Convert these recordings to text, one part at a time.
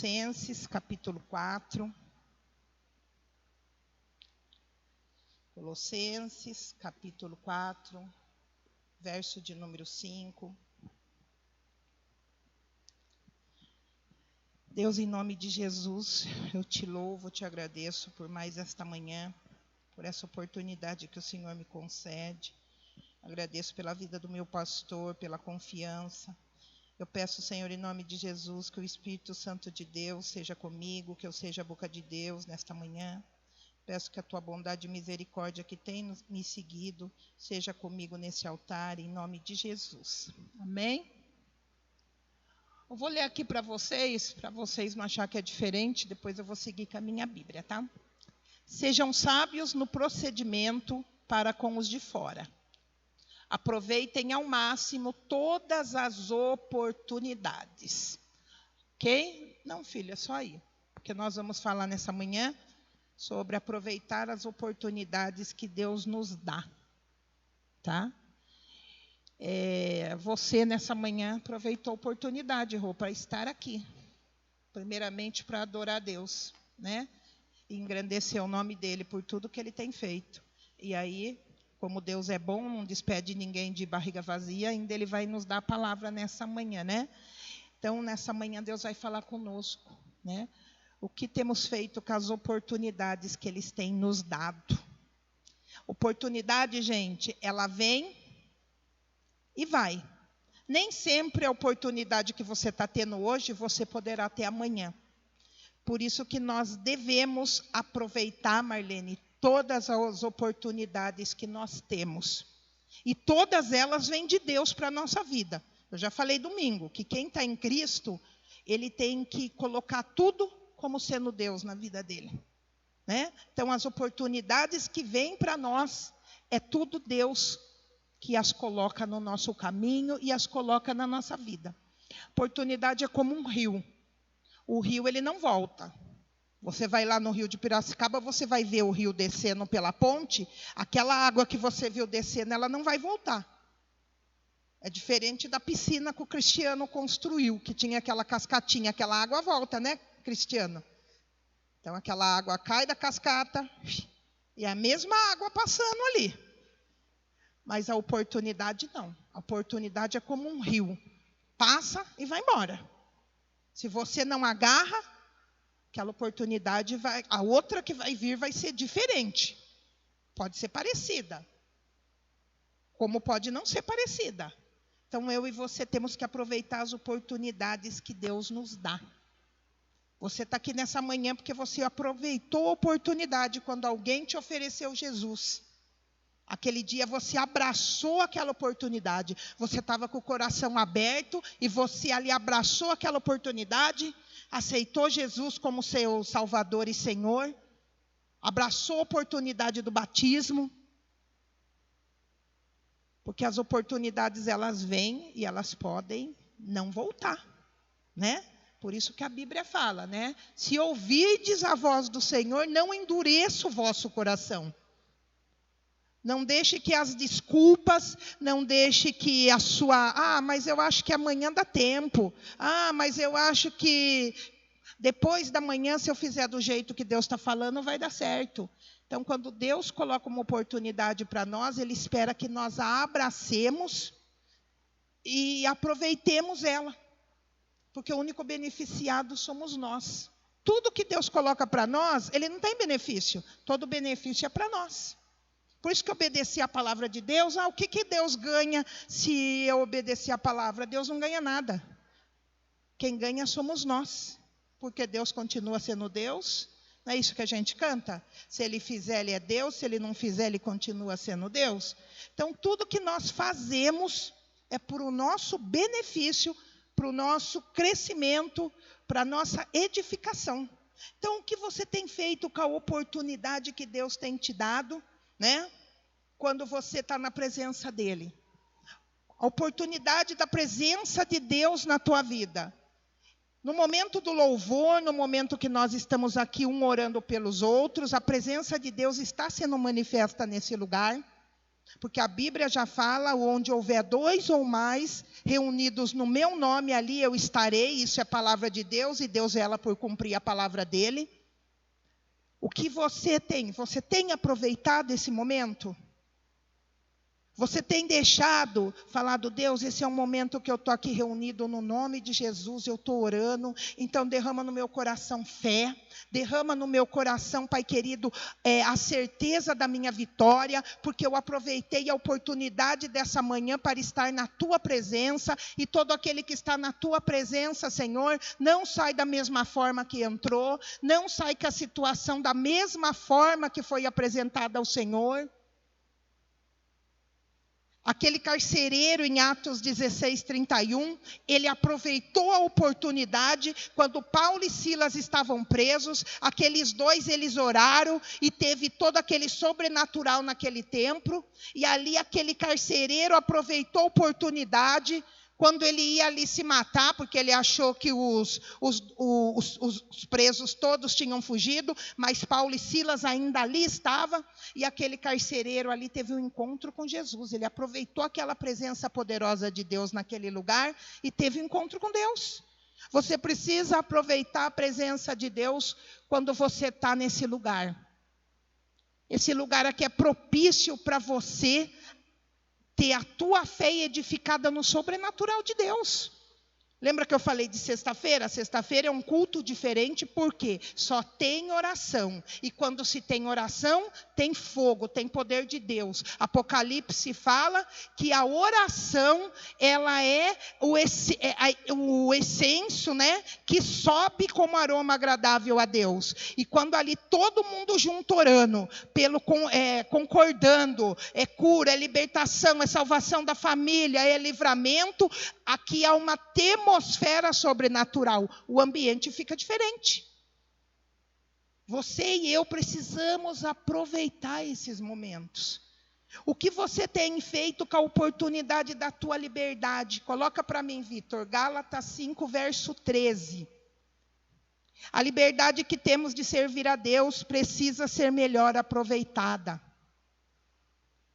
Colossenses, capítulo 4. Colossenses, capítulo 4, verso de número 5. Deus, em nome de Jesus, eu te louvo, te agradeço por mais esta manhã, por essa oportunidade que o Senhor me concede. Agradeço pela vida do meu pastor, pela confiança. Eu peço, Senhor, em nome de Jesus, que o Espírito Santo de Deus seja comigo, que eu seja a boca de Deus nesta manhã. Peço que a tua bondade e misericórdia que tem me seguido seja comigo nesse altar, em nome de Jesus. Amém? Eu vou ler aqui para vocês não acharem que é diferente, depois eu vou seguir com a minha Bíblia, tá? Sejam sábios no procedimento para com os de fora. Aproveitem ao máximo todas as oportunidades. Ok? Não, filha, é só aí. Porque nós vamos falar nessa manhã sobre aproveitar as oportunidades que Deus nos dá. Tá? Você, nessa manhã, aproveitou a oportunidade, Rô, para estar aqui. Primeiramente, para adorar a Deus, né? E engrandecer o nome dEle por tudo que Ele tem feito. E aí, como Deus é bom, não despede ninguém de barriga vazia, ainda Ele vai nos dar a palavra nessa manhã, né? Então, nessa manhã, Deus vai falar conosco, né? O que temos feito com as oportunidades que Ele tem nos dado. Oportunidade, gente, ela vem e vai. Nem sempre a oportunidade que você está tendo hoje, você poderá ter amanhã. Por isso que nós devemos aproveitar, Marlene, todas as oportunidades que nós temos. E todas elas vêm de Deus para a nossa vida. Eu já falei domingo, que quem está em Cristo, ele tem que colocar tudo como sendo Deus na vida dele. Né? Então, as oportunidades que vêm para nós, é tudo Deus que as coloca no nosso caminho e as coloca na nossa vida. Oportunidade é como um rio. O rio, ele não volta. Você vai lá no rio de Piracicaba, você vai ver o rio descendo pela ponte, aquela água que você viu descendo, ela não vai voltar. É diferente da piscina que o Cristiano construiu, que tinha aquela cascatinha, aquela água volta, né, Cristiano? Então, aquela água cai da cascata, e é a mesma água passando ali. Mas a oportunidade não. A oportunidade é como um rio. Passa e vai embora. Se você não agarra, aquela oportunidade vai, a outra que vai vir vai ser diferente. Pode ser parecida, como pode não ser parecida. Então, eu e você temos que aproveitar as oportunidades que Deus nos dá. Você está aqui nessa manhã porque você aproveitou a oportunidade quando alguém te ofereceu Jesus. Aquele dia você abraçou aquela oportunidade. Você estava com o coração aberto e você ali abraçou aquela oportunidade, aceitou Jesus como seu Salvador e Senhor, abraçou a oportunidade do batismo, porque as oportunidades elas vêm e elas podem não voltar, né? Por isso que a Bíblia fala, né? Se ouvirdes a voz do Senhor, não endureça o vosso coração. Não deixe que as desculpas, não deixe que a sua... mas eu acho que amanhã dá tempo. Mas eu acho que depois da manhã, se eu fizer do jeito que Deus está falando, vai dar certo. Então, quando Deus coloca uma oportunidade para nós, Ele espera que nós a abracemos e aproveitemos ela. Porque o único beneficiado somos nós. Tudo que Deus coloca para nós, Ele não tem benefício. Todo benefício é para nós. Por isso que obedecer a palavra de Deus, o que Deus ganha se eu obedecer a palavra? Deus não ganha nada. Quem ganha somos nós. Porque Deus continua sendo Deus. Não é isso que a gente canta? Se Ele fizer, Ele é Deus. Se Ele não fizer, Ele continua sendo Deus. Então, tudo que nós fazemos é para o nosso benefício, para o nosso crescimento, para a nossa edificação. Então, o que você tem feito com a oportunidade que Deus tem te dado, né? Quando você está na presença dEle? A oportunidade da presença de Deus na tua vida. No momento do louvor, no momento que nós estamos aqui um orando pelos outros, a presença de Deus está sendo manifesta nesse lugar. Porque a Bíblia já fala, onde houver 2 ou mais reunidos no meu nome, ali eu estarei. Isso é palavra de Deus, e Deus vela por cumprir a palavra dele. O que você tem? Você tem aproveitado esse momento? Você tem deixado, falado, Deus, esse é um momento que eu estou aqui reunido no nome de Jesus, eu estou orando, então derrama no meu coração fé, derrama no meu coração, Pai querido, a certeza da minha vitória, porque eu aproveitei a oportunidade dessa manhã para estar na Tua presença, e todo aquele que está na Tua presença, Senhor, não sai da mesma forma que entrou, não sai com a situação da mesma forma que foi apresentada ao Senhor. Aquele carcereiro em Atos 16:31, ele aproveitou a oportunidade, quando Paulo e Silas estavam presos, aqueles 2, eles oraram, e teve todo aquele sobrenatural naquele templo, e ali aquele carcereiro aproveitou a oportunidade, quando ele ia ali se matar, porque ele achou que os presos todos tinham fugido, mas Paulo e Silas ainda ali estavam, e aquele carcereiro ali teve um encontro com Jesus. Ele aproveitou aquela presença poderosa de Deus naquele lugar, e teve um encontro com Deus. Você precisa aproveitar a presença de Deus quando você está nesse lugar. Esse lugar aqui é propício para você ter a tua fé edificada no sobrenatural de Deus. Lembra que eu falei de sexta-feira? Sexta-feira é um culto diferente, porque só tem oração. E quando se tem oração, tem fogo, tem poder de Deus. Apocalipse fala que a oração, ela é o essêncio, né, que sobe como aroma agradável a Deus. E quando ali todo mundo junto orando, concordando, é cura, é libertação, é salvação da família, é livramento, aqui há uma atmosfera sobrenatural. O ambiente fica diferente. Você e eu precisamos aproveitar esses momentos. O que você tem feito com a oportunidade da tua liberdade? Coloca para mim, Vitor, Gálatas 5, verso 13. A liberdade que temos de servir a Deus precisa ser melhor aproveitada.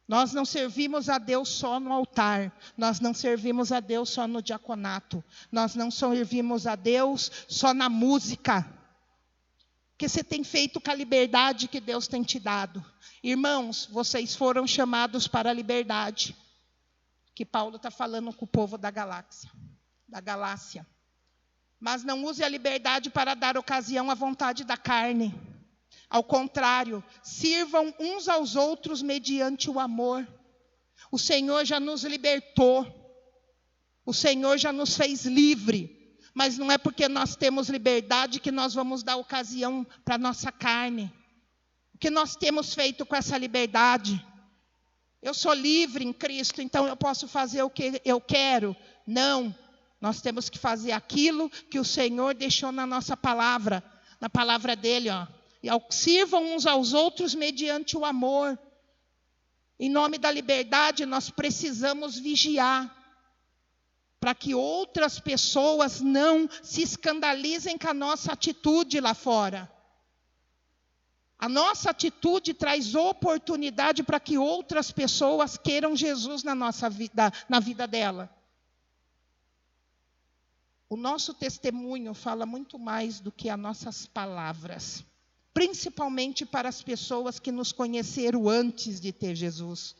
Nós não servimos a Deus só no altar, nós não servimos a Deus só no diaconato, nós não servimos a Deus só na música. O que você tem feito com a liberdade que Deus tem te dado? Irmãos, vocês foram chamados para a liberdade, que Paulo está falando com o povo da Galácia. Mas não use a liberdade para dar ocasião à vontade da carne. Ao contrário, sirvam uns aos outros mediante o amor. O Senhor já nos libertou. O Senhor já nos fez livre. Mas não é porque nós temos liberdade que nós vamos dar ocasião para a nossa carne. O que nós temos feito com essa liberdade? Eu sou livre em Cristo, então eu posso fazer o que eu quero. Não, nós temos que fazer aquilo que o Senhor deixou na nossa palavra. Na palavra dele, ó. E sirvam uns aos outros mediante o amor. Em nome da liberdade, nós precisamos vigiar, para que outras pessoas não se escandalizem com a nossa atitude lá fora. A nossa atitude traz oportunidade para que outras pessoas queiram Jesus na nossa vida, na vida dela. O nosso testemunho fala muito mais do que as nossas palavras. Principalmente para as pessoas que nos conheceram antes de ter Jesus.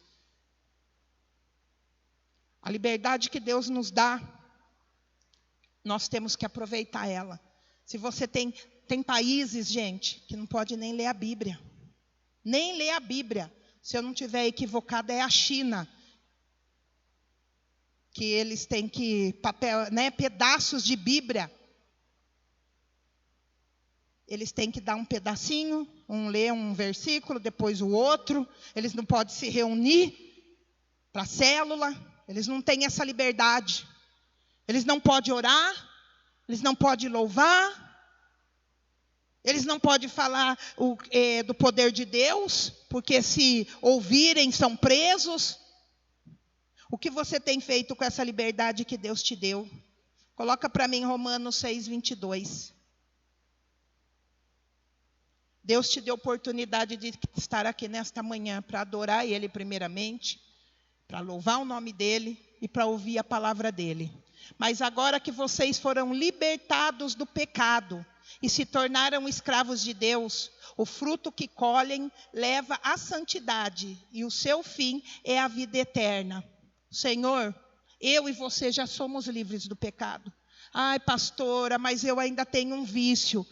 A liberdade que Deus nos dá, nós temos que aproveitar ela. Se você tem países, gente, que não pode nem ler a Bíblia. Nem ler a Bíblia. Se eu não estiver equivocada, é a China. Que eles têm pedaços de Bíblia. Eles têm que dar um pedacinho, ler um versículo, depois o outro. Eles não podem se reunir para a célula. Eles não têm essa liberdade. Eles não podem orar. Eles não podem louvar. Eles não podem falar do poder de Deus, porque se ouvirem são presos. O que você tem feito com essa liberdade que Deus te deu? Coloca para mim Romanos 6, 22. Deus te deu oportunidade de estar aqui nesta manhã para adorar Ele primeiramente, para louvar o nome dEle e para ouvir a palavra dEle. Mas agora que vocês foram libertados do pecado e se tornaram escravos de Deus, o fruto que colhem leva à santidade e o seu fim é a vida eterna. Senhor, eu e você já somos livres do pecado. Ai, pastora, mas eu ainda tenho um vício.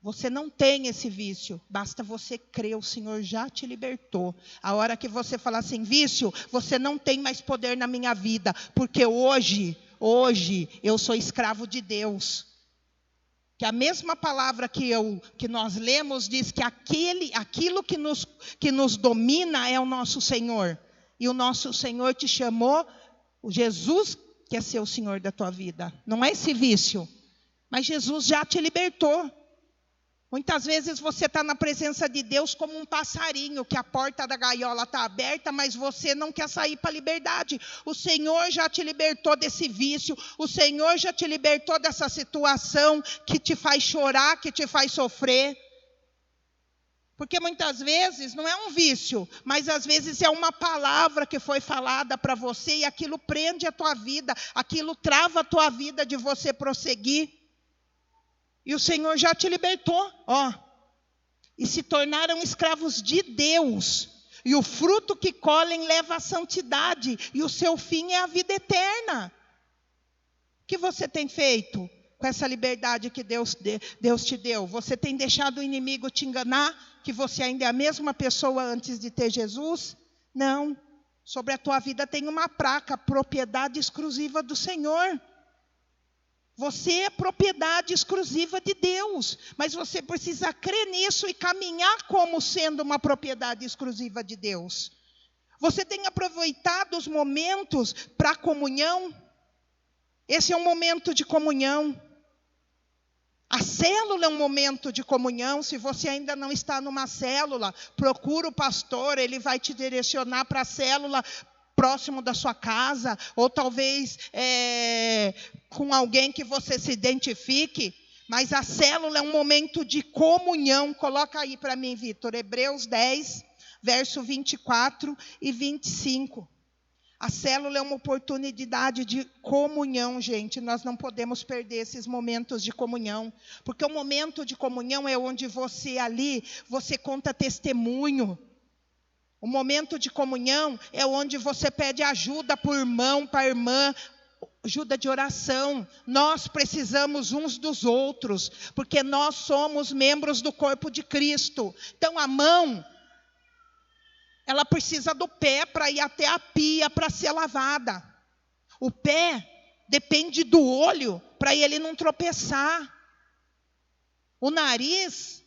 Você não tem esse vício, basta você crer, o Senhor já te libertou. A hora que você falar assim, vício, você não tem mais poder na minha vida, porque hoje eu sou escravo de Deus. Que a mesma palavra que nós lemos diz que aquilo que nos domina é o nosso Senhor. E o nosso Senhor te chamou, o Jesus quer ser o Senhor da tua vida. Não é esse vício, mas Jesus já te libertou. Muitas vezes você está na presença de Deus como um passarinho, que a porta da gaiola está aberta, mas você não quer sair para a liberdade. O Senhor já te libertou desse vício, o Senhor já te libertou dessa situação que te faz chorar, que te faz sofrer. Porque muitas vezes não é um vício, mas às vezes é uma palavra que foi falada para você e aquilo prende a tua vida, aquilo trava a tua vida de você prosseguir. E o Senhor já te libertou, e se tornaram escravos de Deus. E o fruto que colhem leva à santidade, e o seu fim é a vida eterna. O que você tem feito com essa liberdade que Deus te deu? Você tem deixado o inimigo te enganar, que você ainda é a mesma pessoa antes de ter Jesus? Não. Sobre a tua vida tem uma placa, propriedade exclusiva do Senhor. Você é propriedade exclusiva de Deus, mas você precisa crer nisso e caminhar como sendo uma propriedade exclusiva de Deus. Você tem aproveitado os momentos para a comunhão? Esse é um momento de comunhão. A célula é um momento de comunhão. Se você ainda não está numa célula, procura o pastor, ele vai te direcionar para a célula próximo da sua casa, ou talvez com alguém que você se identifique, mas a célula é um momento de comunhão. Coloca aí para mim, Vitor, Hebreus 10, verso 24 e 25. A célula é uma oportunidade de comunhão, gente. Nós não podemos perder esses momentos de comunhão, porque o momento de comunhão é onde você conta testemunho. O momento de comunhão é onde você pede ajuda para o irmão, para a irmã, ajuda de oração. Nós precisamos uns dos outros, porque nós somos membros do corpo de Cristo. Então a mão, ela precisa do pé para ir até a pia para ser lavada. O pé depende do olho para ele não tropeçar. O nariz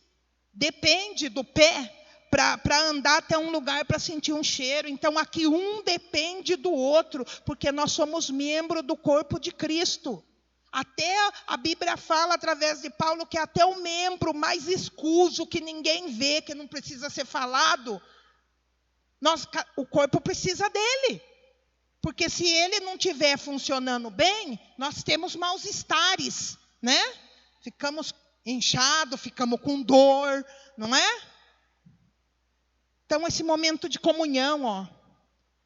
depende do pé para andar até um lugar para sentir um cheiro. Então aqui um depende do outro, porque nós somos membro do corpo de Cristo. Até a Bíblia fala através de Paulo que até o membro mais escuso, que ninguém vê, que não precisa ser falado, o corpo precisa dele. Porque se ele não estiver funcionando bem, nós temos maus estares, né? Ficamos inchados, ficamos com dor, não é? Então, esse momento de comunhão,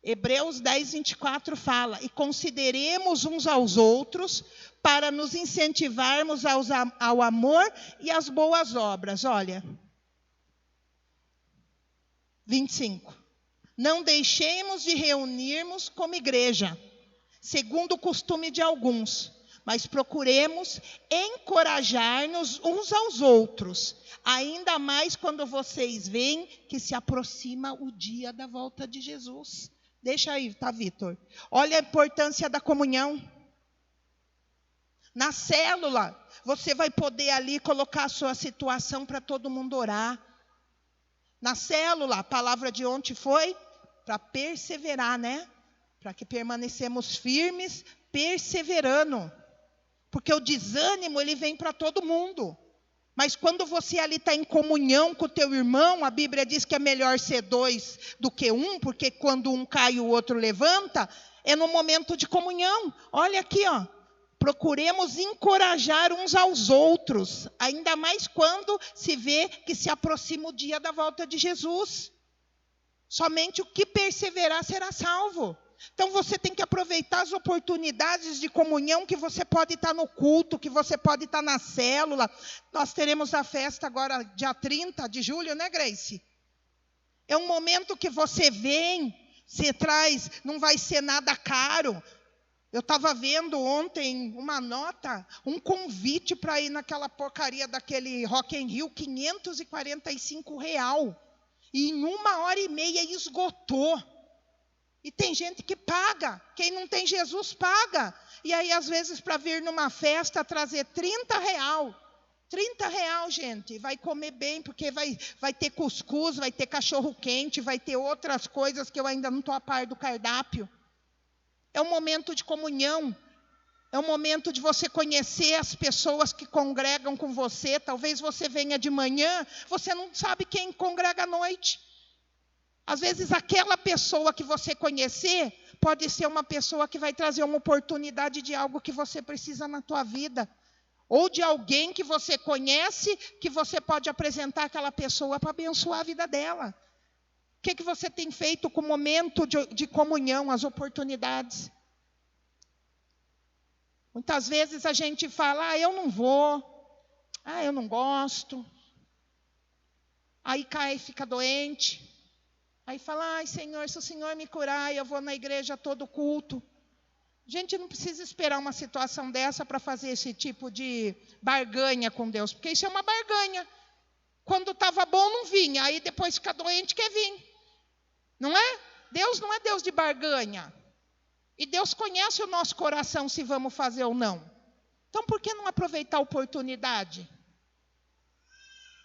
Hebreus 10, 24 fala, e consideremos uns aos outros para nos incentivarmos ao amor e às boas obras. Olha, 25. Não deixemos de reunirmos como igreja, segundo o costume de alguns, mas procuremos encorajar-nos uns aos outros, ainda mais quando vocês veem que se aproxima o dia da volta de Jesus. Deixa aí, tá, Vitor? Olha a importância da comunhão. Na célula, você vai poder ali colocar a sua situação para todo mundo orar. Na célula, a palavra de ontem foi para perseverar, né? Para que permanecemos firmes, perseverando. Porque o desânimo, ele vem para todo mundo. Mas quando você ali está em comunhão com o teu irmão, a Bíblia diz que é melhor ser dois do que um, porque quando um cai o outro levanta, é no momento de comunhão. Olha aqui, procuremos encorajar uns aos outros, ainda mais quando se vê que se aproxima o dia da volta de Jesus. Somente o que perseverar será salvo. Então você tem que aproveitar as oportunidades de comunhão que você pode estar no culto, que você pode estar na célula. Nós teremos a festa agora, dia 30 de julho, né, Grace? É um momento que você vem, você traz, não vai ser nada caro. Eu estava vendo ontem uma nota, um convite para ir naquela porcaria daquele Rock in Rio, R$545. E em 1h30 esgotou. E tem gente que paga. Quem não tem Jesus paga. E aí, às vezes, para vir numa festa, trazer R$30. R$30, gente. Vai comer bem, porque vai ter cuscuz, vai ter cachorro-quente, vai ter outras coisas que eu ainda não estou a par do cardápio. É um momento de comunhão. É um momento de você conhecer as pessoas que congregam com você. Talvez você venha de manhã, você não sabe quem congrega à noite. Às vezes, aquela pessoa que você conhecer pode ser uma pessoa que vai trazer uma oportunidade de algo que você precisa na tua vida. Ou de alguém que você conhece, que você pode apresentar aquela pessoa para abençoar a vida dela. O que você tem feito com o momento de comunhão, as oportunidades? Muitas vezes a gente fala, eu não vou, eu não gosto. Aí cai e fica doente. Aí fala, Senhor, se o Senhor me curar, eu vou na igreja todo culto. A gente não precisa esperar uma situação dessa para fazer esse tipo de barganha com Deus, porque isso é uma barganha. Quando estava bom, não vinha, aí depois fica doente, quer vir. Não é? Deus não é Deus de barganha. E Deus conhece o nosso coração, se vamos fazer ou não. Então, por que não aproveitar a oportunidade?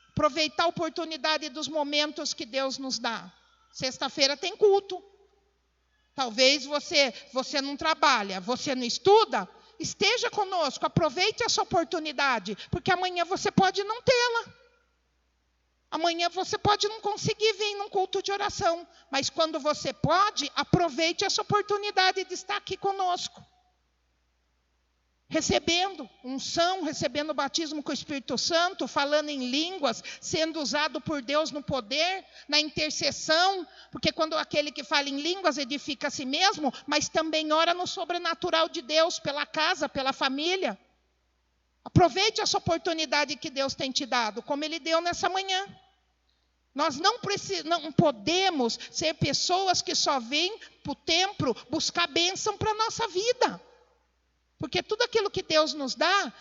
Aproveitar a oportunidade dos momentos que Deus nos dá. Sexta-feira tem culto. Talvez você não trabalha, você não estuda, esteja conosco, aproveite essa oportunidade, porque amanhã você pode não tê-la. Amanhã você pode não conseguir vir num culto de oração, mas quando você pode, aproveite essa oportunidade de estar aqui conosco. Recebendo unção, recebendo o batismo com o Espírito Santo, falando em línguas, sendo usado por Deus no poder, na intercessão, porque quando aquele que fala em línguas edifica a si mesmo, mas também ora no sobrenatural de Deus, pela casa, pela família. Aproveite essa oportunidade que Deus tem te dado, como Ele deu nessa manhã. Nós não podemos ser pessoas que só vêm para o templo buscar bênção para a nossa vida. Porque tudo aquilo que Deus nos dá,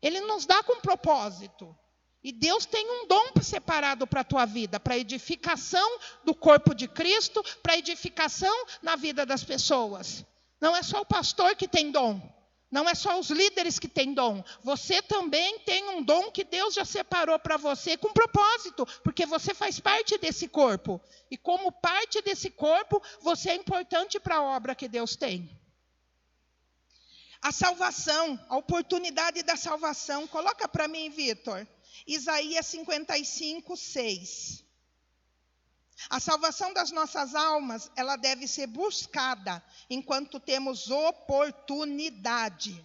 Ele nos dá com propósito. E Deus tem um dom separado para a tua vida, para a edificação do corpo de Cristo, para a edificação na vida das pessoas. Não é só o pastor que tem dom. Não é só os líderes que têm dom. Você também tem um dom que Deus já separou para você com propósito, porque você faz parte desse corpo. E como parte desse corpo, você é importante para a obra que Deus tem. A salvação, a oportunidade da salvação. Coloca para mim, Vitor. Isaías 55, 6. A salvação das nossas almas, ela deve ser buscada enquanto temos oportunidade.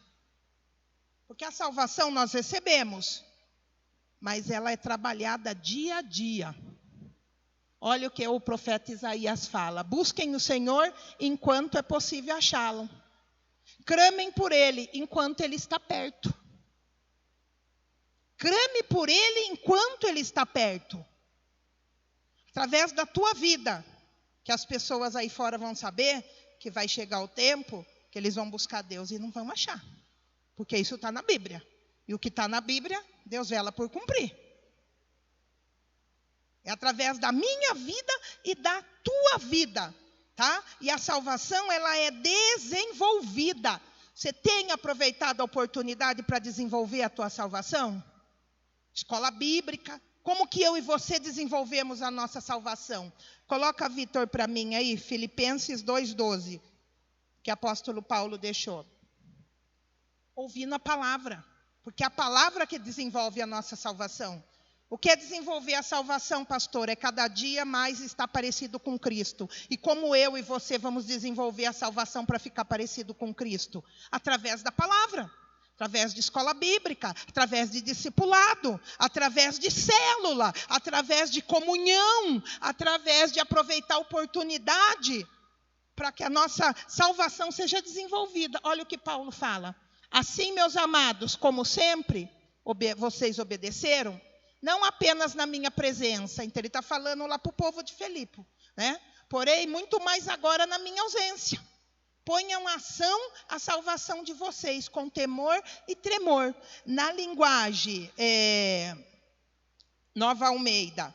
Porque a salvação nós recebemos, mas ela é trabalhada dia a dia. Olha o que o profeta Isaías fala. Busquem o Senhor enquanto é possível achá-lo. Clamem por Ele enquanto Ele está perto. Clame por Ele enquanto Ele está perto. Através da tua vida, que as pessoas aí fora vão saber que vai chegar o tempo que eles vão buscar Deus e não vão achar. Porque isso está na Bíblia. E o que está na Bíblia, Deus vela por cumprir. É através da minha vida e da tua vida. Tá? E a salvação, ela é desenvolvida. Você tem aproveitado a oportunidade para desenvolver a tua salvação? Escola bíblica. Como que eu e você desenvolvemos a nossa salvação? Coloca, Vitor, para mim aí, Filipenses 2,12, que o apóstolo Paulo deixou. Ouvindo a palavra, porque é a palavra que desenvolve a nossa salvação. O que é desenvolver a salvação, pastor? É cada dia mais estar parecido com Cristo. E como eu e você vamos desenvolver a salvação para ficar parecido com Cristo? Através da palavra. Através de escola bíblica, através de discipulado, através de célula, através de comunhão, através de aproveitar a oportunidade. para que a nossa salvação seja desenvolvida. Olha o que Paulo fala. Assim, meus amados, como sempre, vocês obedeceram, não apenas na minha presença. Então, ele está falando lá para o povo de Filipe, né? Porém, muito mais agora na minha ausência. Ponham em ação a salvação de vocês com temor e tremor. Na linguagem Nova Almeida,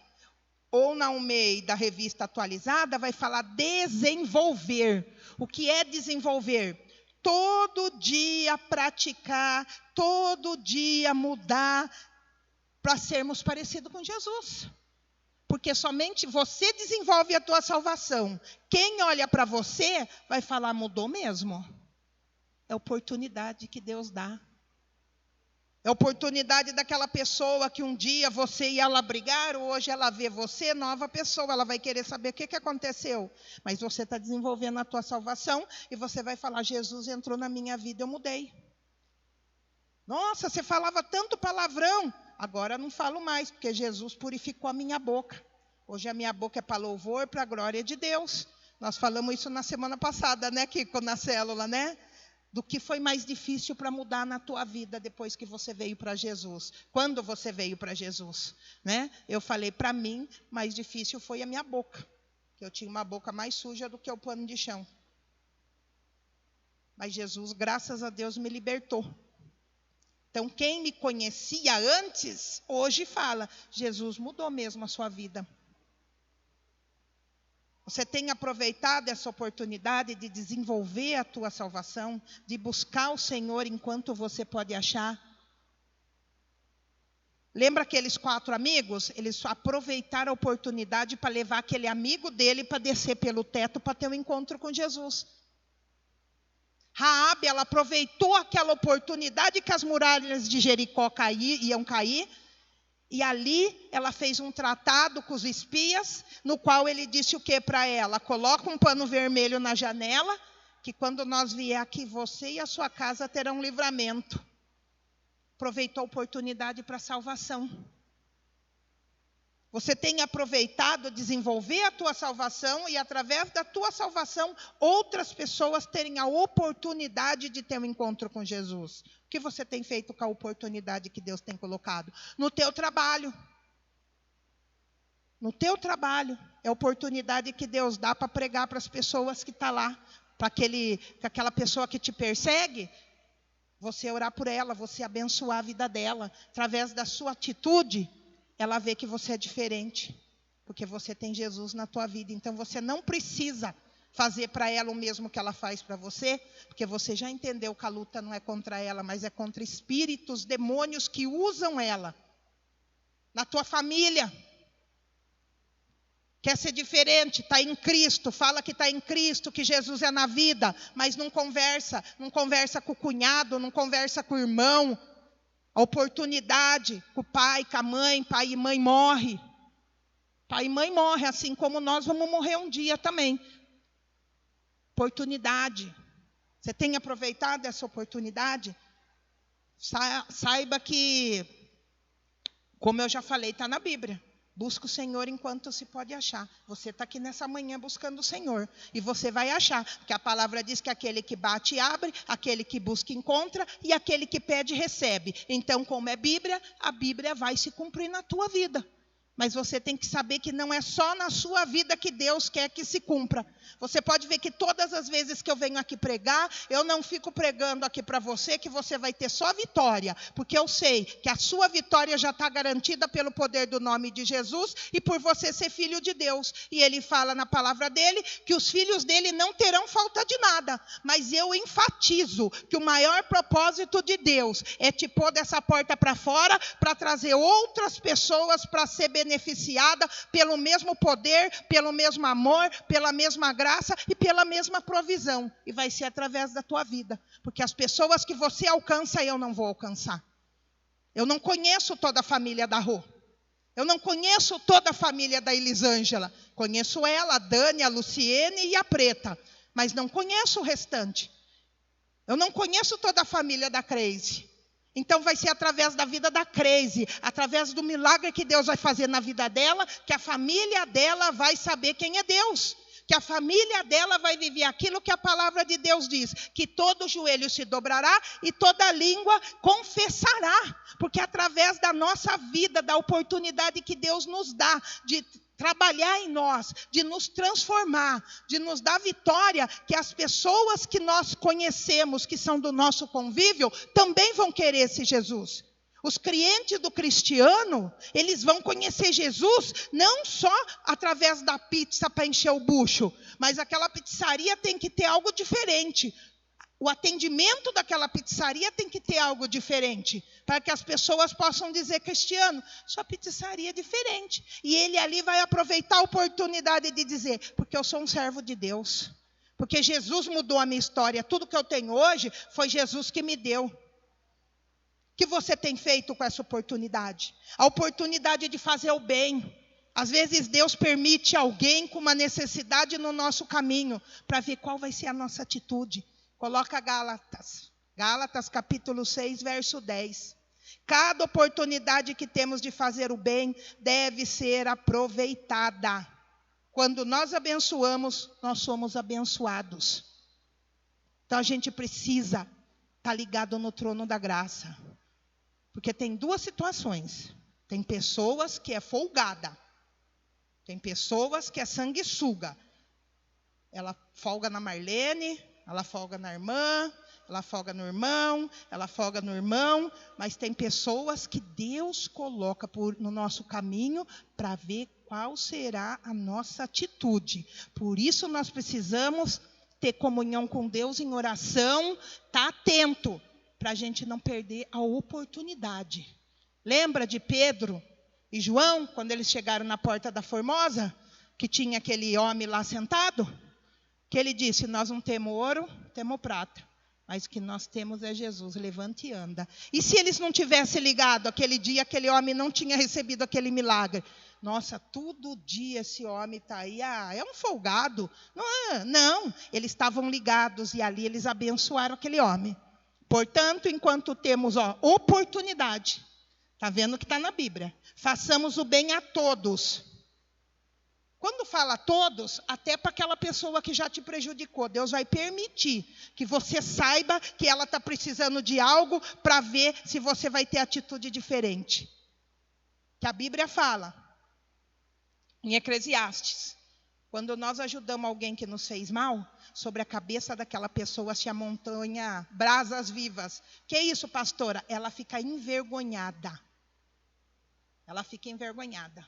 ou na Almeida Revista Atualizada, vai falar desenvolver. O que é desenvolver? Todo dia praticar, todo dia mudar para sermos parecidos com Jesus. Porque somente você desenvolve a tua salvação. Quem olha para você vai falar, mudou mesmo. É oportunidade que Deus dá. É oportunidade daquela pessoa que um dia você ia lá brigar, hoje ela vê você, nova pessoa, ela vai querer saber o que aconteceu. Mas você está desenvolvendo a tua salvação e você vai falar, Jesus entrou na minha vida, eu mudei. Nossa, você falava tanto palavrão, agora não falo mais, porque Jesus purificou a minha boca. Hoje a minha boca é para louvor, para a glória de Deus. Nós falamos isso na semana passada, né, Kiko, na célula, né? Do que foi mais difícil para mudar na tua vida depois que você veio para Jesus. Quando você veio para Jesus, né? Eu falei, para mim, mais difícil foi a minha boca. Que eu tinha uma boca mais suja do que o pano de chão. Mas Jesus, graças a Deus, me libertou. Então, quem me conhecia antes, hoje fala, Jesus mudou mesmo a sua vida. Você tem aproveitado essa oportunidade de desenvolver a tua salvação, de buscar o Senhor enquanto você pode achar? Lembra aqueles 4 amigos? Eles aproveitaram a oportunidade para levar aquele amigo dele para descer pelo teto para ter um encontro com Jesus. Raabe, ela aproveitou aquela oportunidade que as muralhas de Jericó iam cair. E ali ela fez um tratado com os espias, no qual ele disse o que para ela? Coloca um pano vermelho na janela, que quando nós vier aqui, você e a sua casa terão um livramento. Aproveitou a oportunidade para a salvação. Você tem aproveitado desenvolver a tua salvação e através da tua salvação, outras pessoas terem a oportunidade de ter um encontro com Jesus. O que você tem feito com a oportunidade que Deus tem colocado? No teu trabalho. No teu trabalho. É a oportunidade que Deus dá para pregar para as pessoas que estão lá. Para aquela pessoa que te persegue, você orar por ela, você abençoar a vida dela. Através da sua atitude, ela vê que você é diferente, porque você tem Jesus na tua vida. Então, você não precisa fazer para ela o mesmo que ela faz para você, porque você já entendeu que a luta não é contra ela, mas é contra espíritos, demônios que usam ela. Na tua família, quer ser diferente, está em Cristo, fala que está em Cristo, que Jesus é na vida, mas não conversa com o cunhado, não conversa com o irmão. A oportunidade com o pai, com a mãe, pai e mãe morre. Pai e mãe morre, assim como nós vamos morrer um dia também. Oportunidade. Você tem aproveitado essa oportunidade? Saiba que, como eu já falei, está na Bíblia. Busca o Senhor enquanto se pode achar. Você está aqui nessa manhã buscando o Senhor. E você vai achar. Porque a palavra diz que aquele que bate, abre. Aquele que busca, encontra. E aquele que pede, recebe. Então, como é Bíblia, a Bíblia vai se cumprir na tua vida. Mas você tem que saber que não é só na sua vida que Deus quer que se cumpra. Você pode ver que todas as vezes que eu venho aqui pregar, eu não fico pregando aqui para você que você vai ter só vitória. Porque eu sei que a sua vitória já está garantida pelo poder do nome de Jesus e por você ser filho de Deus. E ele fala na palavra dele que os filhos dele não terão falta de nada. Mas eu enfatizo que o maior propósito de Deus é te pôr dessa porta para fora para trazer outras pessoas para ser beneficiada pelo mesmo poder, pelo mesmo amor, pela mesma graça e pela mesma provisão. E vai ser através da tua vida. Porque as pessoas que você alcança, eu não vou alcançar. Eu não conheço toda a família da Rô. Eu não conheço toda a família da Elisângela. Conheço ela, a Dani, a Luciene e a Preta. Mas não conheço o restante. Eu não conheço toda a família da Crazy. Então vai ser através da vida da Crazy, através do milagre que Deus vai fazer na vida dela, que a família dela vai saber quem é Deus. que a família dela vai viver aquilo que a palavra de Deus diz, que todo joelho se dobrará e toda língua confessará, porque através da nossa vida, da oportunidade que Deus nos dá de trabalhar em nós, de nos transformar, de nos dar vitória, que as pessoas que nós conhecemos, que são do nosso convívio, também vão querer esse Jesus. Os clientes do cristiano, eles vão conhecer Jesus não só através da pizza para encher o bucho, mas aquela pizzaria tem que ter algo diferente. O atendimento daquela pizzaria tem que ter algo diferente, para que as pessoas possam dizer: Cristiano, sua pizzaria é diferente. E ele ali vai aproveitar a oportunidade de dizer: porque eu sou um servo de Deus, porque Jesus mudou a minha história, tudo que eu tenho hoje foi Jesus que me deu. O que você tem feito com essa oportunidade? A oportunidade de fazer o bem. Às vezes Deus permite alguém com uma necessidade no nosso caminho, para ver qual vai ser a nossa atitude. Coloca Gálatas capítulo 6, verso 10. Cada oportunidade que temos de fazer o bem deve ser aproveitada. Quando nós abençoamos, nós somos abençoados. Então a gente precisa estar ligado no trono da graça. Porque tem duas situações. Tem pessoas que é folgada. Tem pessoas que é sanguessuga. Ela folga na Marlene, ela folga na irmã, ela folga no irmão, ela folga no irmão. Mas tem pessoas que Deus coloca no nosso caminho para ver qual será a nossa atitude. Por isso nós precisamos ter comunhão com Deus em oração, estar atento, para a gente não perder a oportunidade. Lembra de Pedro e João, quando eles chegaram na porta da Formosa, que tinha aquele homem lá sentado? Que ele disse: nós não temos ouro, temos prata, mas o que nós temos é Jesus, levante e anda. E se eles não tivessem ligado aquele dia, aquele homem não tinha recebido aquele milagre? Nossa, todo dia esse homem está aí, é um folgado. Não, eles estavam ligados e ali eles abençoaram aquele homem. Portanto, enquanto temos oportunidade, está vendo que está na Bíblia, façamos o bem a todos. Quando fala todos, até para aquela pessoa que já te prejudicou, Deus vai permitir que você saiba que ela está precisando de algo para ver se você vai ter atitude diferente. Que a Bíblia fala, em Eclesiastes, quando nós ajudamos alguém que nos fez mal, sobre a cabeça daquela pessoa se amontoa brasas vivas. Que isso, pastora? Ela fica envergonhada. Ela fica envergonhada.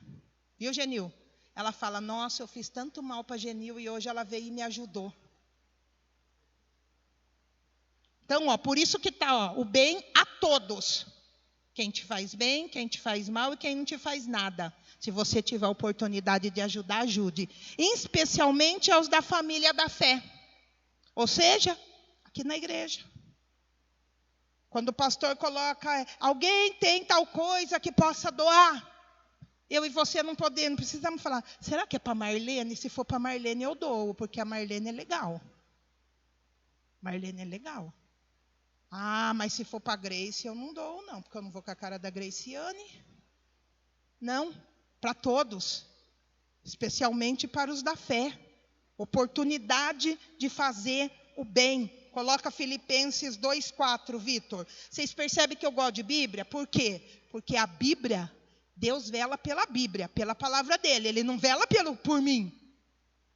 Viu, Genil? Ela fala: nossa, eu fiz tanto mal para Genil e hoje ela veio e me ajudou. Então, por isso que está o bem a todos. Quem te faz bem, quem te faz mal e quem não te faz nada. Se você tiver a oportunidade de ajudar, ajude. Especialmente aos da família da fé. Ou seja, aqui na igreja. Quando o pastor coloca: alguém tem tal coisa que possa doar? Eu e você não precisamos falar: será que é para Marlene? Se for para Marlene, eu dou, porque a Marlene é legal. Marlene é legal. Mas se for para Grace, eu não dou, não, porque eu não vou com a cara da Graciane. Não, para todos, especialmente para os da fé. Oportunidade de fazer o bem. Coloca Filipenses 2,4, Vitor. Vocês percebem que eu gosto de Bíblia? Por quê? Porque a Bíblia, Deus vela pela Bíblia, pela palavra dele. Ele não vela por mim.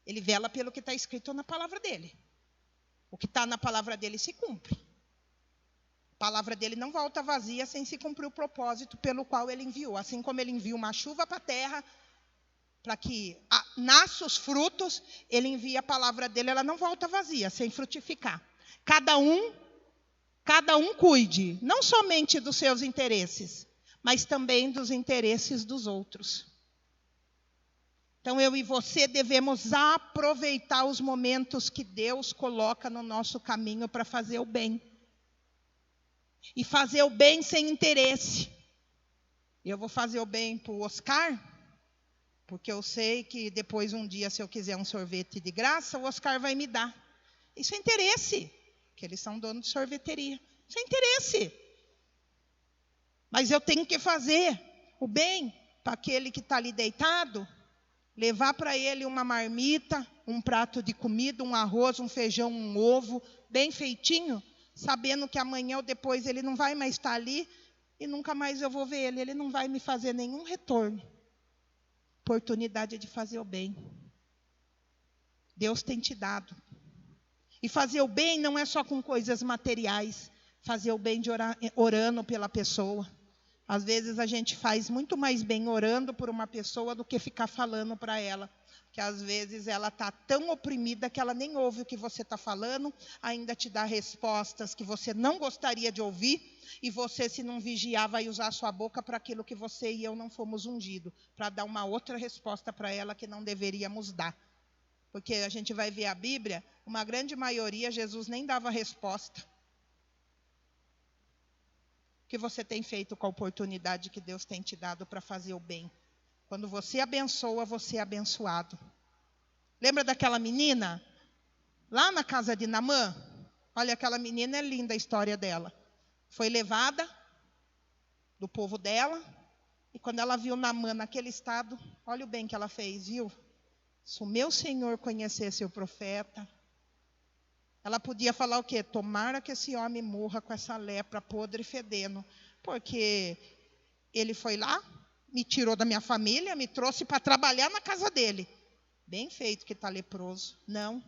Ele vela pelo que está escrito na palavra dele. O que está na palavra dele se cumpre. A palavra dele não volta vazia sem se cumprir o propósito pelo qual ele enviou. Assim como ele envia uma chuva para a terra, para que nasça os frutos, ele envia a palavra dele, ela não volta vazia, sem frutificar. Cada um cuide, não somente dos seus interesses, mas também dos interesses dos outros. Então, eu e você devemos aproveitar os momentos que Deus coloca no nosso caminho para fazer o bem. E fazer o bem sem interesse. Eu vou fazer o bem para o Oscar, porque eu sei que depois um dia, se eu quiser um sorvete de graça, o Oscar vai me dar. Isso é interesse, porque eles são donos de sorveteria. Isso é interesse. Mas eu tenho que fazer o bem para aquele que está ali deitado, levar para ele uma marmita, um prato de comida, um arroz, um feijão, um ovo, bem feitinho, sabendo que amanhã ou depois ele não vai mais estar ali e nunca mais eu vou ver ele. Ele não vai me fazer nenhum retorno. Oportunidade de fazer o bem. Deus tem te dado. E fazer o bem não é só com coisas materiais. Fazer o bem de orando pela pessoa. Às vezes a gente faz muito mais bem orando por uma pessoa do que ficar falando para ela. Porque às vezes ela está tão oprimida que ela nem ouve o que você está falando, ainda te dá respostas que você não gostaria de ouvir, e você, se não vigiar, vai usar a sua boca para aquilo que você e eu não fomos ungidos, para dar uma outra resposta para ela que não deveríamos dar. Porque a gente vai ver a Bíblia, uma grande maioria, Jesus nem dava resposta. O que você tem feito com a oportunidade que Deus tem te dado para fazer o bem? Quando você abençoa, você é abençoado. Lembra daquela menina? Lá na casa de Naamã? Olha, aquela menina é linda a história dela. Foi levada do povo dela. E quando ela viu Naamã naquele estado, olha o bem que ela fez, viu? Se o meu Senhor conhecesse o profeta, ela podia falar o quê? Tomara que esse homem morra com essa lepra podre e fedendo. Porque ele foi lá, me tirou da minha família, me trouxe para trabalhar na casa dele. Bem feito que está leproso. Não,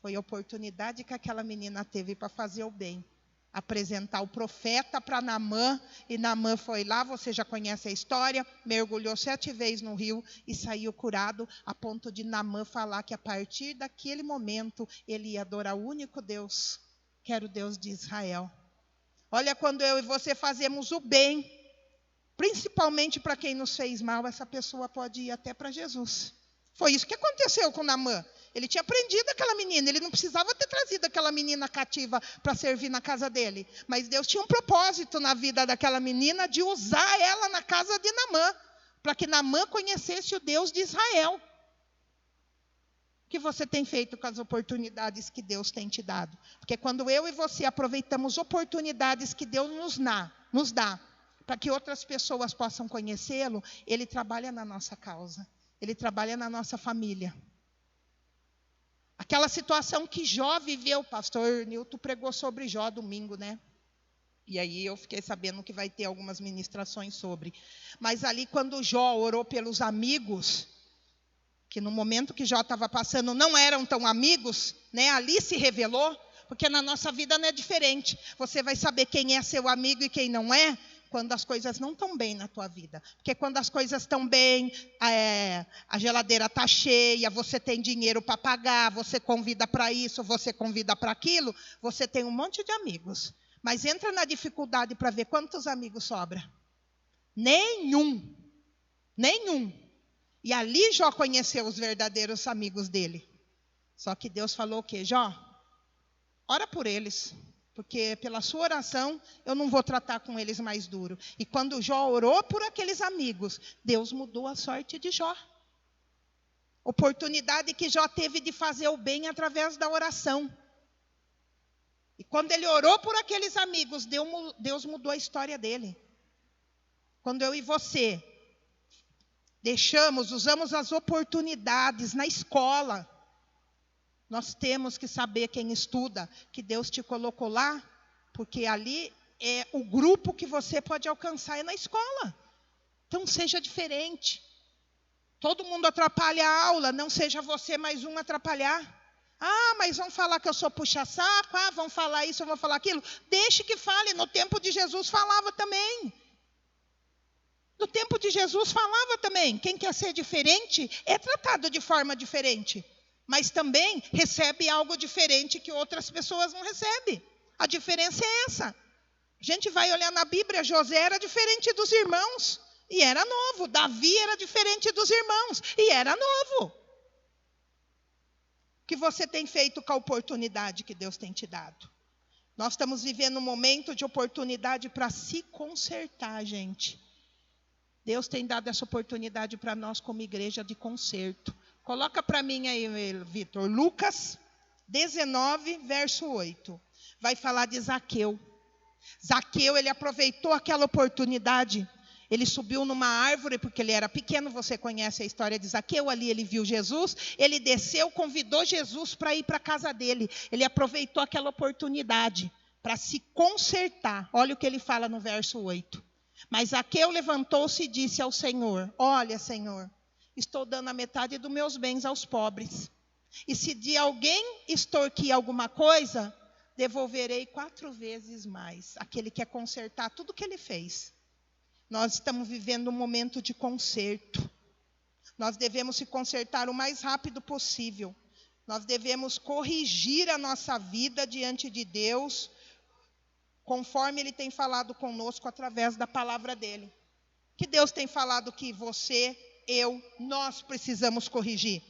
foi a oportunidade que aquela menina teve para fazer o bem. Apresentar o profeta para Naamã, e Naamã foi lá, você já conhece a história, mergulhou 7 vezes no rio e saiu curado, a ponto de Naamã falar que a partir daquele momento ele ia adorar o único Deus, que era o Deus de Israel. Olha, quando eu e você fazemos o bem, principalmente para quem nos fez mal, essa pessoa pode ir até para Jesus. Foi isso que aconteceu com Naamã. Ele tinha prendido aquela menina, ele não precisava ter trazido aquela menina cativa para servir na casa dele. Mas Deus tinha um propósito na vida daquela menina de usar ela na casa de Naamã, para que Naamã conhecesse o Deus de Israel. O que você tem feito com as oportunidades que Deus tem te dado? Porque quando eu e você aproveitamos oportunidades que Deus nos dá, para que outras pessoas possam conhecê-lo, Ele trabalha na nossa causa, Ele trabalha na nossa família. Aquela situação que Jó viveu, pastor Nilton pregou sobre Jó domingo, né? E aí eu fiquei sabendo que vai ter algumas ministrações sobre. Mas ali quando Jó orou pelos amigos, que no momento que Jó estava passando não eram tão amigos, né? Ali se revelou, porque na nossa vida não é diferente. Você vai saber quem é seu amigo e quem não é, quando as coisas não estão bem na tua vida. Porque quando as coisas estão bem, a geladeira está cheia, você tem dinheiro para pagar, você convida para isso, você convida para aquilo, você tem um monte de amigos. Mas entra na dificuldade para ver quantos amigos sobra. Nenhum. E ali Jó conheceu os verdadeiros amigos dele. Só que Deus falou o quê? Jó, ora por eles. Porque pela sua oração, eu não vou tratar com eles mais duro. E quando Jó orou por aqueles amigos, Deus mudou a sorte de Jó. Oportunidade que Jó teve de fazer o bem através da oração. E quando ele orou por aqueles amigos, Deus mudou a história dele. Quando eu e você usamos as oportunidades na escola, nós temos que saber, quem estuda, que Deus te colocou lá, porque ali é o grupo que você pode alcançar é na escola. Então seja diferente. Todo mundo atrapalha a aula, não seja você mais um atrapalhar. Ah, mas vão falar que eu sou puxa-saco, vão falar isso, vão falar aquilo. Deixe que fale, no tempo de Jesus falava também. No tempo de Jesus falava também. Quem quer ser diferente é tratado de forma diferente. Mas também recebe algo diferente que outras pessoas não recebem. A diferença é essa. A gente vai olhar na Bíblia, José era diferente dos irmãos e era novo. Davi era diferente dos irmãos e era novo. O que você tem feito com a oportunidade que Deus tem te dado? Nós estamos vivendo um momento de oportunidade para se consertar, gente. Deus tem dado essa oportunidade para nós como igreja de conserto. Coloca para mim aí, Vitor, Lucas 19, verso 8. Vai falar de Zaqueu. Zaqueu, ele aproveitou aquela oportunidade. Ele subiu numa árvore, porque ele era pequeno, você conhece a história de Zaqueu, ali ele viu Jesus, ele desceu, convidou Jesus para ir para a casa dele. Ele aproveitou aquela oportunidade para se consertar. Olha o que ele fala no verso 8. Mas Zaqueu levantou-se e disse ao Senhor: olha, Senhor, estou dando a metade dos meus bens aos pobres. E se de alguém extorquir alguma coisa, devolverei 4 vezes mais. Aquele quer consertar tudo que ele fez. Nós estamos vivendo um momento de conserto. Nós devemos se consertar o mais rápido possível. Nós devemos corrigir a nossa vida diante de Deus, conforme Ele tem falado conosco através da palavra dEle. Que Deus tem falado que você, eu, nós precisamos corrigir.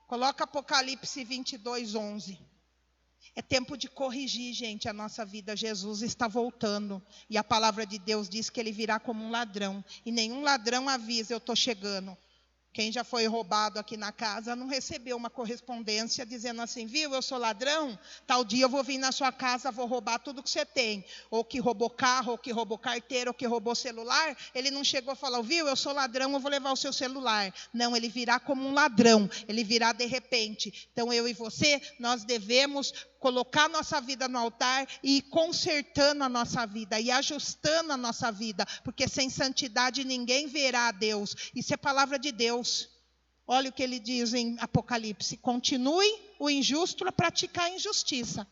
Coloca Apocalipse 22, 11. É tempo de corrigir, gente, a nossa vida. Jesus está voltando. E a palavra de Deus diz que Ele virá como um ladrão. E nenhum ladrão avisa: eu estou chegando. Quem já foi roubado aqui na casa não recebeu uma correspondência dizendo assim: viu, eu sou ladrão, tal dia eu vou vir na sua casa, vou roubar tudo que você tem. Ou que roubou carro, ou que roubou carteira, ou que roubou celular. Ele não chegou a falar: viu, eu sou ladrão, eu vou levar o seu celular. Não, ele virá como um ladrão, ele virá de repente. Então eu e você, nós devemos colocar nossa vida no altar e ir consertando a nossa vida, e ajustando a nossa vida, porque sem santidade ninguém verá a Deus. Isso é palavra de Deus. Olha o que ele diz em Apocalipse: continue o injusto a praticar a injustiça.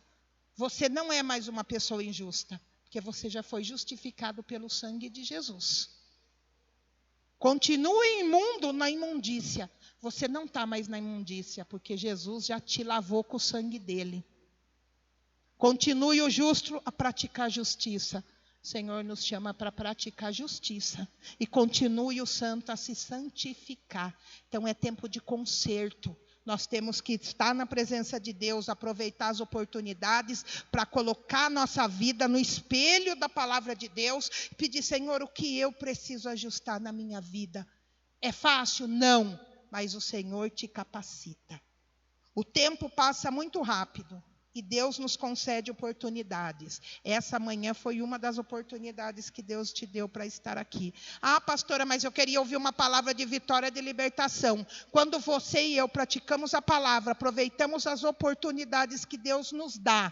Você não é mais uma pessoa injusta, porque você já foi justificado pelo sangue de Jesus. Continue imundo na imundícia. Você não está mais na imundícia, porque Jesus já te lavou com o sangue dele. Continue o justo a praticar justiça. O Senhor nos chama para praticar justiça. E continue o santo a se santificar. Então é tempo de conserto. Nós temos que estar na presença de Deus, aproveitar as oportunidades para colocar nossa vida no espelho da palavra de Deus. E pedir: Senhor, o que eu preciso ajustar na minha vida? É fácil? Não. Mas o Senhor te capacita. O tempo passa muito rápido. E Deus nos concede oportunidades. Essa manhã foi uma das oportunidades que Deus te deu para estar aqui. Ah, pastora, mas eu queria ouvir uma palavra de vitória, de libertação. Quando você e eu praticamos a palavra, aproveitamos as oportunidades que Deus nos dá,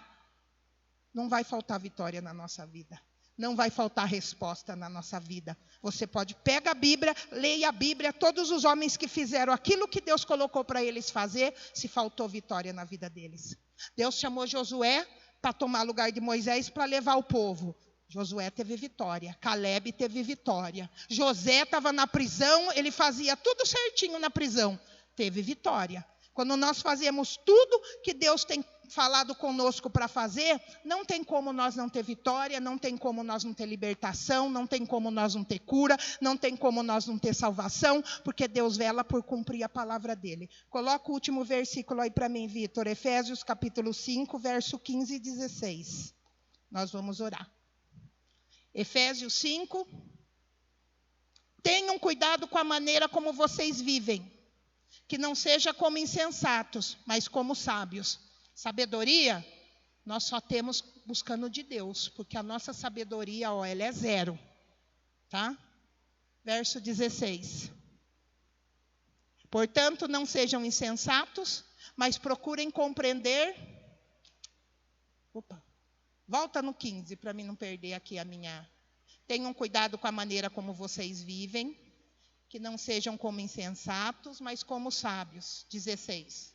não vai faltar vitória na nossa vida. Não vai faltar resposta na nossa vida. Você pode pegar a Bíblia, leia a Bíblia. Todos os homens que fizeram aquilo que Deus colocou para eles fazer, se faltou vitória na vida deles. Deus chamou Josué para tomar lugar de Moisés para levar o povo. Josué teve vitória. Caleb teve vitória. José estava na prisão, ele fazia tudo certinho na prisão. Teve vitória. Quando nós fazemos tudo que Deus tem falado conosco para fazer, não tem como nós não ter vitória, não tem como nós não ter libertação, não tem como nós não ter cura, não tem como nós não ter salvação, porque Deus vela por cumprir a palavra dele. Coloca o último versículo aí para mim, Vitor. Efésios capítulo 5, verso 15 e 16. Nós vamos orar. Efésios 5. Tenham cuidado com a maneira como vocês vivem. Que não seja como insensatos, mas como sábios. Sabedoria, nós só temos buscando de Deus, porque a nossa sabedoria, ela é 0. Tá? Verso 16. Portanto, não sejam insensatos, mas procurem compreender. Volta no 15, para mim não perder aqui a minha. Tenham cuidado com a maneira como vocês vivem. Que não sejam como insensatos, mas como sábios. 16.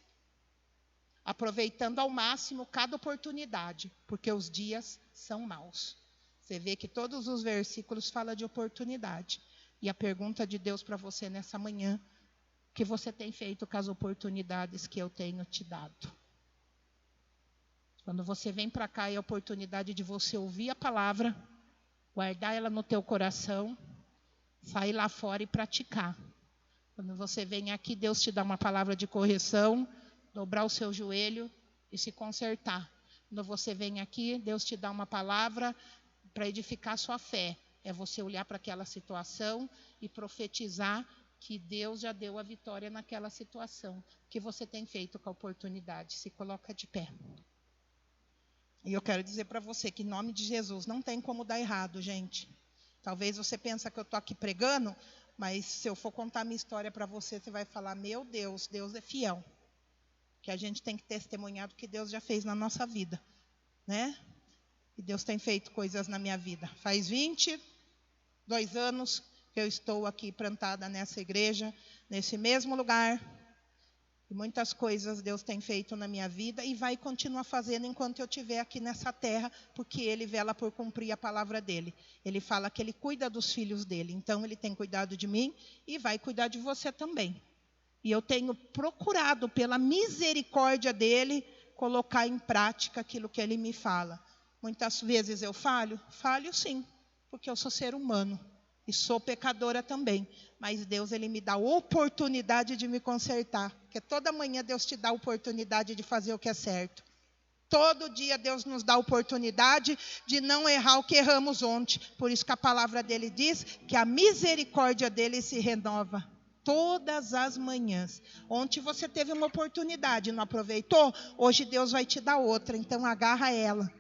Aproveitando ao máximo cada oportunidade, porque os dias são maus. Você vê que todos os versículos falam de oportunidade. E a pergunta de Deus para você nessa manhã: o que você tem feito com as oportunidades que eu tenho te dado? Quando você vem para cá, é a oportunidade de você ouvir a palavra, guardar ela no teu coração, sair lá fora e praticar. Quando você vem aqui, Deus te dá uma palavra de correção, dobrar o seu joelho e se consertar. Quando você vem aqui, Deus te dá uma palavra para edificar a sua fé. É você olhar para aquela situação e profetizar que Deus já deu a vitória naquela situação. O que você tem feito com a oportunidade? Se coloca de pé. E eu quero dizer para você que em nome de Jesus não tem como dar errado, gente. Talvez você pense que eu estou aqui pregando, mas se eu for contar minha história para você, você vai falar, meu Deus, Deus é fiel. Que a gente tem que testemunhar do que Deus já fez na nossa vida, né? E Deus tem feito coisas na minha vida. Faz 22 anos que eu estou aqui plantada nessa igreja, nesse mesmo lugar. E muitas coisas Deus tem feito na minha vida e vai continuar fazendo enquanto eu estiver aqui nessa terra, porque Ele vela por cumprir a palavra dEle. Ele fala que Ele cuida dos filhos dEle, então Ele tem cuidado de mim e vai cuidar de você também. E eu tenho procurado, pela misericórdia dEle, colocar em prática aquilo que Ele me fala. Muitas vezes eu falho sim, porque eu sou ser humano. E sou pecadora também, mas Deus Ele me dá a oportunidade de me consertar, porque toda manhã Deus te dá a oportunidade de fazer o que é certo. Todo dia Deus nos dá a oportunidade de não errar o que erramos ontem. Por isso que a palavra dEle diz que a misericórdia dEle se renova todas as manhãs. Ontem você teve uma oportunidade, não aproveitou? Hoje Deus vai te dar outra, então agarra ela.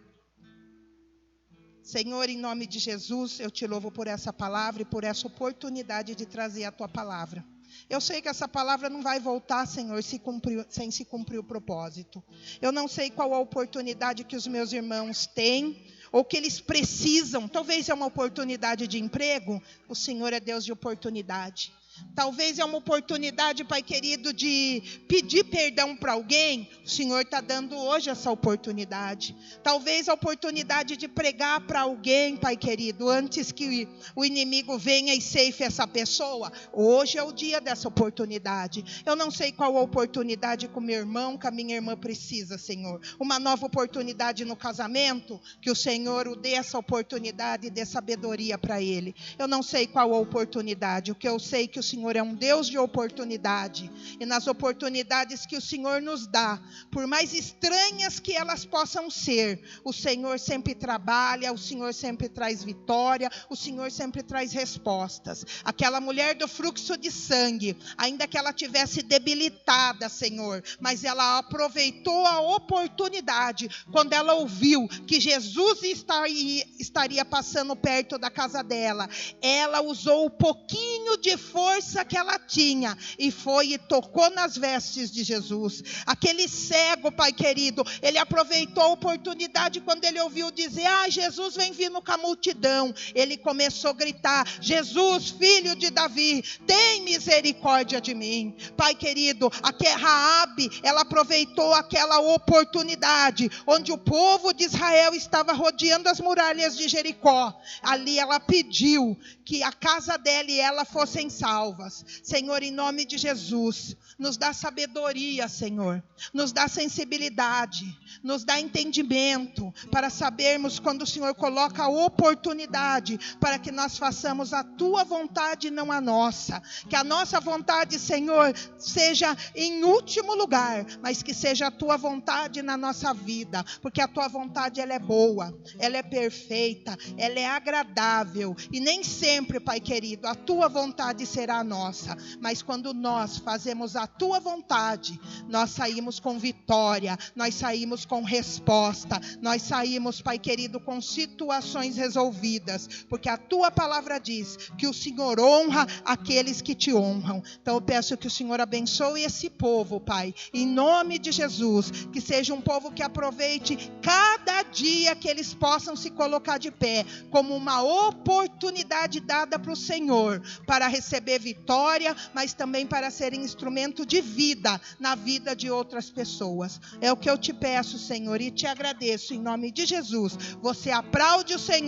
Senhor, em nome de Jesus, eu te louvo por essa palavra e por essa oportunidade de trazer a tua palavra. Eu sei que essa palavra não vai voltar, Senhor, sem se cumprir o propósito. Eu não sei qual a oportunidade que os meus irmãos têm ou que eles precisam. Talvez é uma oportunidade de emprego. O Senhor é Deus de oportunidade. Talvez é uma oportunidade, Pai querido, de pedir perdão para alguém. O Senhor está dando hoje essa oportunidade. Talvez a oportunidade de pregar para alguém, Pai querido, antes que o inimigo venha e ceife essa pessoa. Hoje é o dia dessa oportunidade. Eu não sei qual a oportunidade que o meu irmão, que a minha irmã precisa, Senhor. Uma nova oportunidade no casamento, que o Senhor o dê essa oportunidade e dê sabedoria para ele. Eu não sei qual a oportunidade. O que eu sei é que o Senhor é um Deus de oportunidade, e nas oportunidades que o Senhor nos dá, por mais estranhas que elas possam ser, o Senhor sempre trabalha, o Senhor sempre traz vitória, o Senhor sempre traz respostas. Aquela mulher do fluxo de sangue, ainda que ela tivesse debilitada, Senhor, mas ela aproveitou a oportunidade, quando ela ouviu que Jesus estaria passando perto da casa dela, ela usou o pouquinho de força que ela tinha e foi e tocou nas vestes de Jesus. Aquele cego, Pai querido, ele aproveitou a oportunidade quando ele ouviu dizer, Jesus vem vindo com a multidão. Ele começou a gritar, Jesus, filho de Davi, tem misericórdia de mim. Pai querido, a Raabe, ela aproveitou aquela oportunidade, onde o povo de Israel estava rodeando as muralhas de Jericó. Ali ela pediu que a casa dela e ela fossem salvas. Senhor, em nome de Jesus, nos dá sabedoria, Senhor, nos dá sensibilidade, nos dá entendimento, para sabermos quando o Senhor coloca a oportunidade, para que nós façamos a tua vontade e não a nossa. Que a nossa vontade, Senhor, seja em último lugar, mas que seja a tua vontade na nossa vida, porque a tua vontade ela é boa, ela é perfeita, ela é agradável, e nem sempre, Pai querido, a tua vontade será a nossa, mas quando nós fazemos a tua vontade, nós saímos com vitória, nós saímos com resposta, nós saímos, Pai querido, com situações resolvidas, porque a tua palavra diz que o Senhor honra aqueles que te honram. Então eu peço que o Senhor abençoe esse povo, Pai, em nome de Jesus, que seja um povo que aproveite cada dia que eles possam se colocar de pé, como uma oportunidade dada para o Senhor, para receber vitória, mas também para ser instrumento de vida na vida de outras pessoas. É o que eu te peço, Senhor, e te agradeço em nome de Jesus. Você aplaude o Senhor.